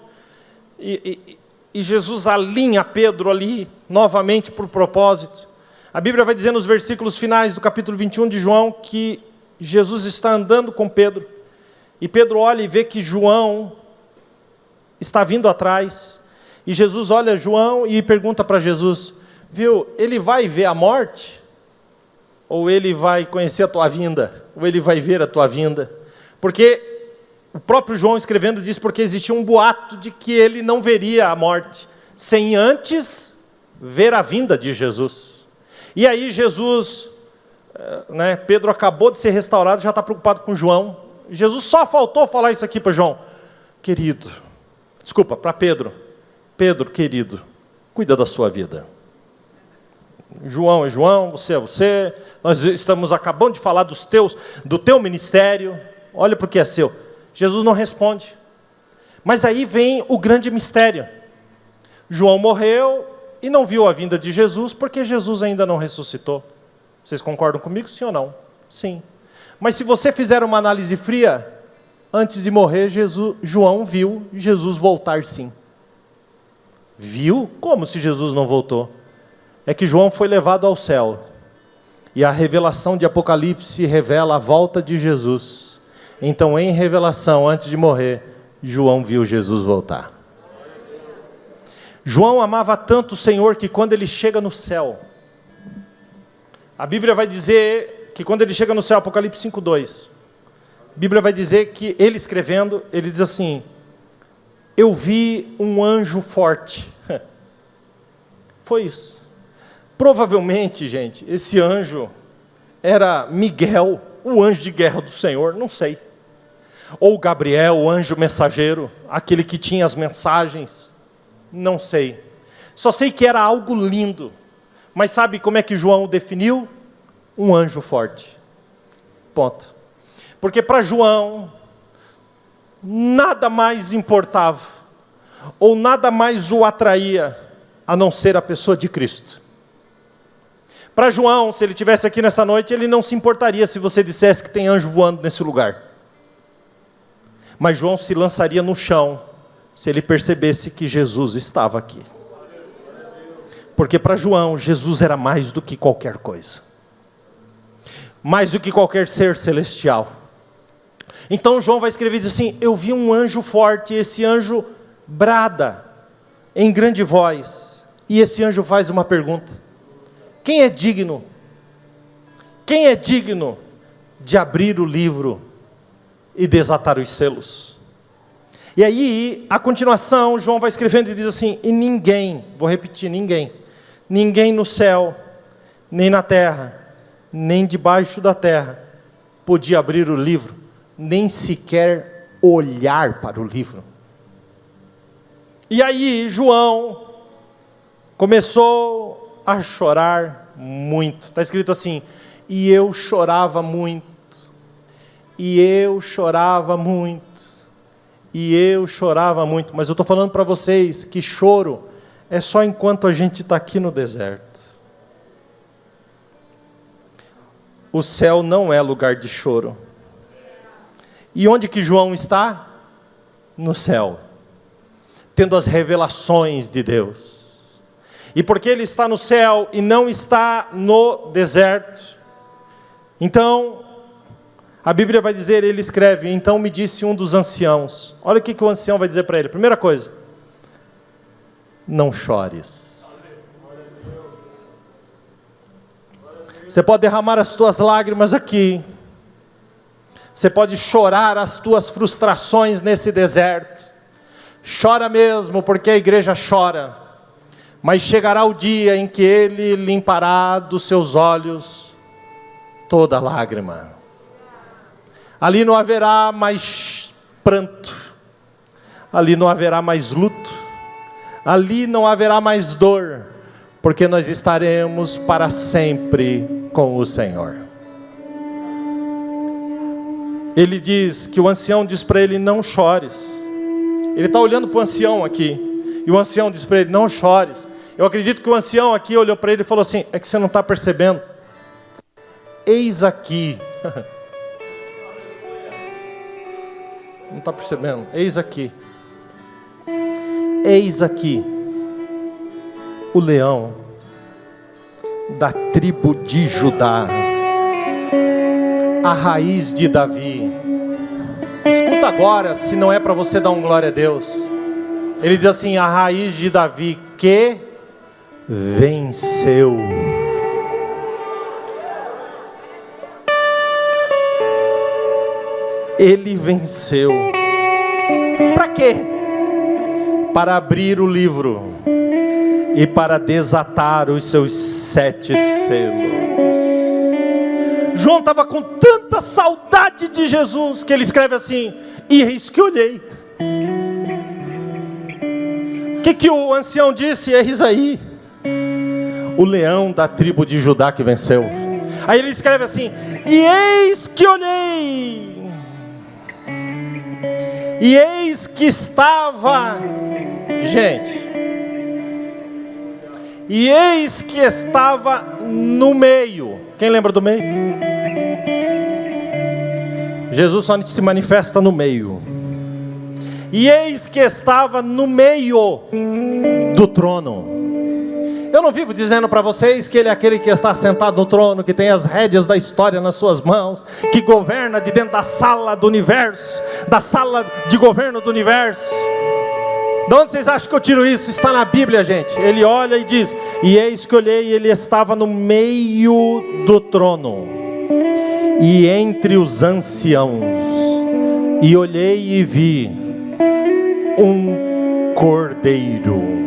e Jesus alinha Pedro ali, novamente para o propósito. A Bíblia vai dizer nos versículos finais do capítulo 21 de João, que Jesus está andando com Pedro, e Pedro olha e vê que João está vindo atrás, e Jesus olha João e pergunta para Jesus, viu, ele vai ver a morte? Ou ele vai conhecer a tua vinda? Ou ele vai ver a tua vinda? Porque o próprio João escrevendo diz, porque existia um boato de que ele não veria a morte, sem antes ver a vinda de Jesus. E aí Jesus, Pedro acabou de ser restaurado, já está preocupado com João. Jesus só faltou falar isso aqui para João, para Pedro, querido, cuida da sua vida. João é João, você é você, nós acabamos de falar do teu ministério, olha para o que é seu. Jesus não responde, mas aí vem o grande mistério. João morreu e não viu a vinda de Jesus, porque Jesus ainda não ressuscitou. Vocês concordam comigo, sim ou não? Sim. Mas se você fizer uma análise fria, antes de morrer, João viu Jesus voltar sim. Viu? Como se Jesus não voltou? É que João foi levado ao céu, e a revelação de Apocalipse revela a volta de Jesus. Então, em revelação, antes de morrer, João viu Jesus voltar. João amava tanto o Senhor que quando ele chega no céu, a Bíblia vai dizer que quando ele chega no céu, Apocalipse 5:2, a Bíblia vai dizer que ele escrevendo, ele diz assim, eu vi um anjo forte. Foi isso. Provavelmente, gente, esse anjo era Miguel, o anjo de guerra do Senhor, não sei. Ou Gabriel, o anjo mensageiro, aquele que tinha as mensagens, não sei. Só sei que era algo lindo. Mas sabe como é que João definiu? Um anjo forte. Ponto. Porque para João, nada mais importava, ou nada mais o atraía, a não ser a pessoa de Cristo. Para João, se ele estivesse aqui nessa noite, ele não se importaria se você dissesse que tem anjo voando nesse lugar. Mas João se lançaria no chão, se ele percebesse que Jesus estava aqui. Porque para João, Jesus era mais do que qualquer coisa. Mais do que qualquer ser celestial. Então João vai escrever e diz assim, eu vi um anjo forte, esse anjo brada em grande voz. E esse anjo faz uma pergunta. Quem é digno? Quem é digno de abrir o livro e desatar os selos? E aí, a continuação, João vai escrevendo e diz assim, e ninguém, vou repetir, ninguém no céu, nem na terra, nem debaixo da terra, podia abrir o livro, nem sequer olhar para o livro. E aí, João começou a chorar muito. Está escrito assim, e eu chorava muito, e eu chorava muito, E eu chorava muito, mas eu estou falando para vocês que choro é só enquanto a gente está aqui no deserto. O céu não é lugar de choro. E onde que João está? No céu, tendo as revelações de Deus. E porque ele está no céu e não está no deserto, então, a Bíblia vai dizer, ele escreve, então me disse um dos anciãos. Olha o que o ancião vai dizer para ele. Primeira coisa, não chores. Você pode derramar as tuas lágrimas aqui. Você pode chorar as tuas frustrações nesse deserto. Chora mesmo, porque a igreja chora. Mas chegará o dia em que Ele limpará dos seus olhos toda lágrima. Ali não haverá mais pranto. Ali não haverá mais luto. Ali não haverá mais dor. Porque nós estaremos para sempre com o Senhor. Ele diz que o ancião diz para ele, não chores. Ele está olhando para o ancião aqui. E o ancião diz para ele, não chores. Eu acredito que o ancião aqui olhou para ele e falou assim, é que você não está percebendo. Eis aqui. Não está percebendo? Eis aqui. Eis aqui. O leão da tribo de Judá. A raiz de Davi. Escuta agora, se não é para você dar um glória a Deus. Ele diz assim, a raiz de Davi que venceu. Ele venceu. Para quê? Para abrir o livro e para desatar os seus 7 selos. João estava com tanta saudade de Jesus que ele escreve assim, e eis que olhei. O que o ancião disse? Eis aí, o leão da tribo de Judá que venceu. Aí ele escreve assim, e eis que olhei. E eis que estava, gente, e eis que estava no meio. Quem lembra do meio? Jesus só se manifesta no meio. E eis que estava no meio do trono. Eu não vivo dizendo para vocês que Ele é aquele que está sentado no trono, que tem as rédeas da história nas suas mãos, que governa de dentro da sala do universo, da sala de governo do universo. De onde vocês acham que eu tiro isso? Está na Bíblia, gente. Ele olha e diz, e eis que olhei, e Ele estava no meio do trono, e entre os anciãos, e olhei e vi um cordeiro.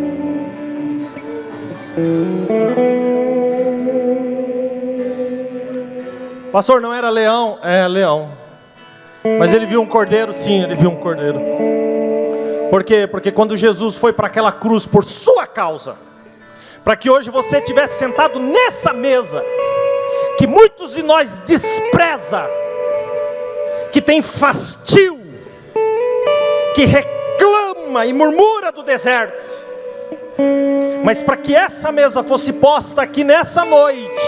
Pastor, não era leão? É, leão. Mas ele viu um cordeiro? Sim, ele viu um cordeiro. Por quê? Porque quando Jesus foi para aquela cruz por sua causa, para que hoje você estivesse sentado nessa mesa, que muitos de nós despreza, que tem fastio, que reclama e murmura do deserto, mas para que essa mesa fosse posta aqui nessa noite,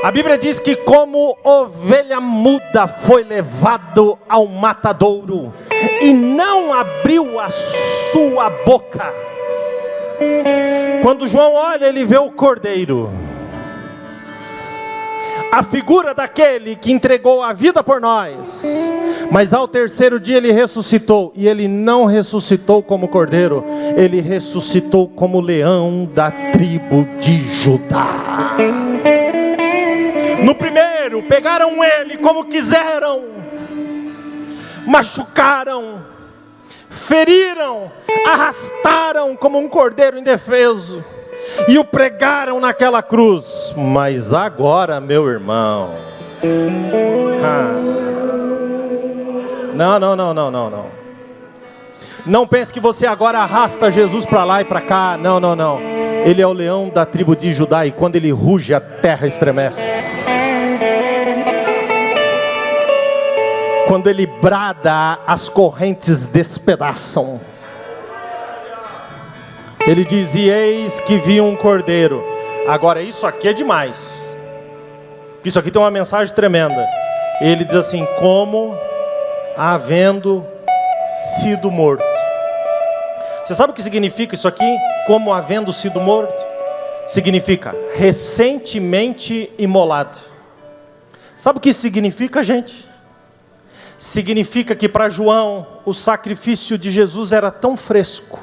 a Bíblia diz que como ovelha muda foi levado ao matadouro, e não abriu a sua boca. Quando João olha, ele vê o cordeiro, a figura daquele que entregou a vida por nós, mas ao terceiro dia ele ressuscitou. E ele não ressuscitou como cordeiro, ele ressuscitou como leão da tribo de Judá. No primeiro, pegaram ele como quiseram, machucaram, feriram, arrastaram como um cordeiro indefeso, e o pregaram naquela cruz. Mas agora, meu irmão, não. Não pense que você agora arrasta Jesus para lá e para cá. Não. Ele é o leão da tribo de Judá, e quando ele ruge, a terra estremece. Quando ele brada, as correntes despedaçam. Ele diz: e eis que vi um cordeiro. Agora isso aqui é demais. Isso aqui tem uma mensagem tremenda. Ele diz assim: como havendo sido morto. Você sabe o que significa isso aqui? Como havendo sido morto? Significa recentemente imolado. Sabe o que isso significa, gente? Significa que para João o sacrifício de Jesus era tão fresco,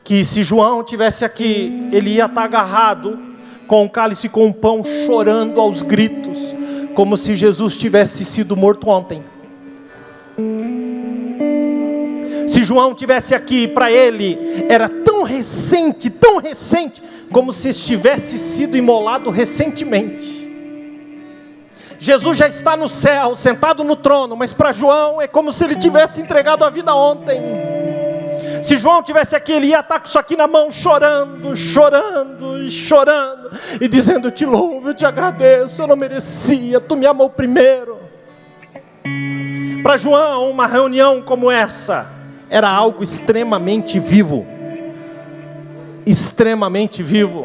que se João tivesse aqui, ele ia estar agarrado com o cálice, com o pão, chorando aos gritos, como se Jesus tivesse sido morto ontem. Se João tivesse aqui, para ele era tão recente, como se estivesse sido imolado recentemente. Jesus já está no céu, sentado no trono, mas para João é como se ele tivesse entregado a vida ontem. Se João tivesse aqui, ele ia estar com isso aqui na mão, chorando, e dizendo: eu te louvo, eu te agradeço, eu não merecia, tu me amou primeiro. Para João, uma reunião como essa era algo extremamente vivo. Extremamente vivo.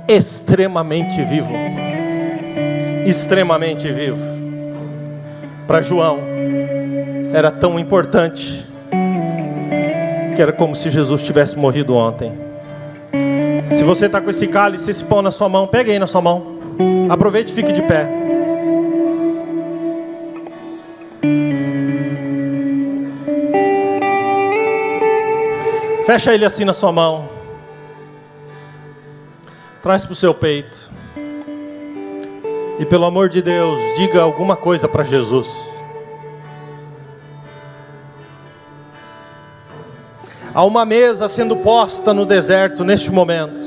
Extremamente vivo. Extremamente vivo. Para João era tão importante que era como se Jesus tivesse morrido ontem. Se você está com esse cálice, esse pão na sua mão, pegue aí na sua mão. Aproveite e fique de pé. Fecha ele assim na sua mão. Traz para o seu peito. E pelo amor de Deus, diga alguma coisa para Jesus. Há uma mesa sendo posta no deserto neste momento.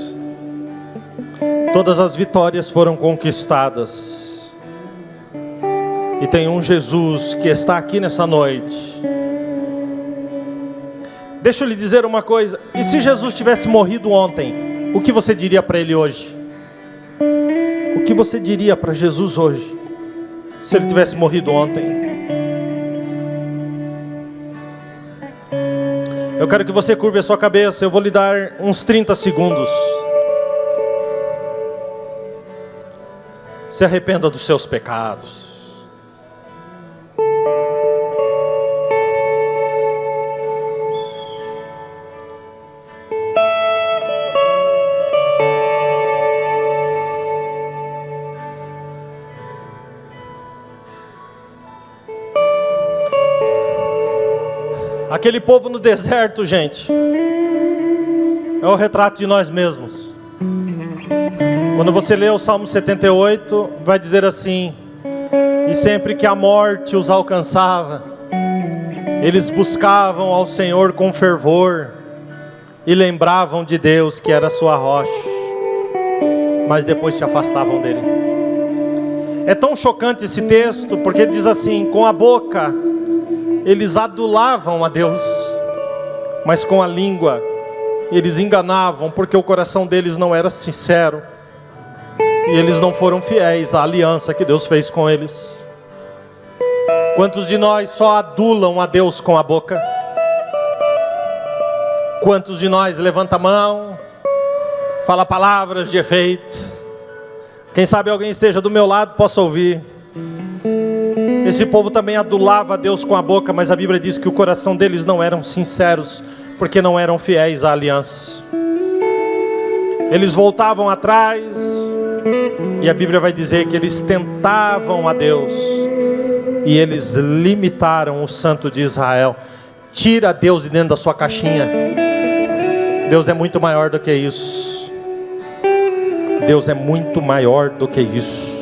Todas as vitórias foram conquistadas. E tem um Jesus que está aqui nessa noite. Deixa eu lhe dizer uma coisa. E se Jesus tivesse morrido ontem, o que você diria para ele hoje? O que você diria para Jesus hoje, se ele tivesse morrido ontem? Eu quero que você curve a sua cabeça. Eu vou lhe dar uns 30 segundos. Se arrependa dos seus pecados. Aquele povo no deserto, gente, é o retrato de nós mesmos. Quando você lê o Salmo 78, vai dizer assim: e sempre que a morte os alcançava, eles buscavam ao Senhor com fervor, e lembravam de Deus que era a sua rocha, mas depois se afastavam dele. É tão chocante esse texto, porque diz assim: com a boca eles adulavam a Deus, mas com a língua eles enganavam, porque o coração deles não era sincero, e eles não foram fiéis à aliança que Deus fez com eles. Quantos de nós só adulam a Deus com a boca? Quantos de nós levanta a mão, fala palavras de efeito? Quem sabe alguém esteja do meu lado, possa ouvir. Esse povo também adulava a Deus com a boca, mas a Bíblia diz que o coração deles não eram sinceros, porque não eram fiéis à aliança. Eles voltavam atrás, e a Bíblia vai dizer que eles tentavam a Deus, e eles limitaram o Santo de Israel. Tira Deus de dentro da sua caixinha. Deus é muito maior do que isso. Deus é muito maior do que isso.